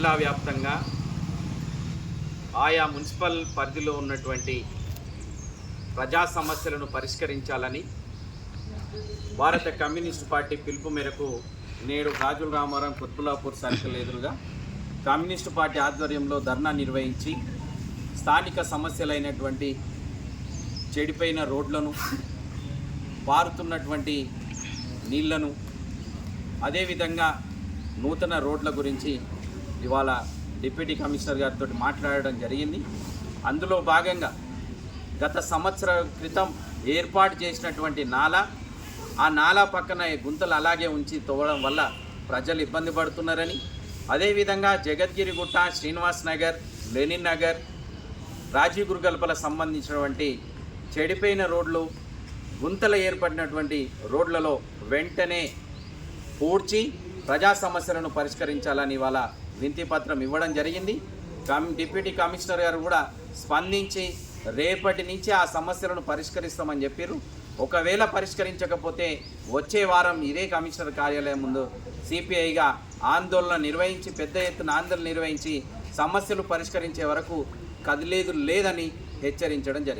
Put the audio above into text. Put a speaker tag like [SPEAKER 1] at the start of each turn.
[SPEAKER 1] జిల్లా వ్యాప్తంగా ఆయా మున్సిపల్ పరిధిలో ఉన్నటువంటి ప్రజా సమస్యలను పరిష్కరించాలని భారత కమ్యూనిస్టు పార్టీ పిలుపు మేరకు నేడు గాజుల రామారం కుత్బుల్లాపూర్ సర్కిల్ ఎదురుగా కమ్యూనిస్టు పార్టీ ఆధ్వర్యంలో ధర్నా నిర్వహించి స్థానిక సమస్యలైనటువంటి చెడిపోయిన రోడ్లను, పారుతున్నటువంటి నీళ్లను, అదేవిధంగా నూతన రోడ్ల గురించి ఇవాళ డిప్యూటీ కమిషనర్ గారితో మాట్లాడడం జరిగింది. అందులో భాగంగా గత సంవత్సరం క్రితం ఏర్పాటు చేసినటువంటి ఆ నాలా పక్కన గుంతలు అలాగే ఉంచి తవ్వడం వల్ల ప్రజలు ఇబ్బంది పడుతున్నారని, అదేవిధంగా జగద్గిరిగుట్ట, శ్రీనివాస్ నగర్, లెనిన్ నగర్, రాజీవ్ గురుగల్పల సంబంధించినటువంటి చెడిపోయిన రోడ్లు, గుంతలు ఏర్పడినటువంటి రోడ్లలో వెంటనే పూడ్చి ప్రజా సమస్యలను పరిష్కరించాలని ఇవాళ వినతిపత్రం ఇవ్వడం జరిగింది. డిప్యూటీ కమిషనర్ గారు కూడా స్పందించి రేపటి నుంచి ఆ సమస్యలను పరిష్కరిస్తామని చెప్పారు. ఒకవేళ పరిష్కరించకపోతే వచ్చే వారం ఇదే కమిషనర్ కార్యాలయం ముందు సిపిఐగా ఆందోళన నిర్వహించి, పెద్ద ఎత్తున ఆందోళన నిర్వహించి సమస్యలు పరిష్కరించే వరకు కదిలేదు లేదని హెచ్చరించడం జరిగింది.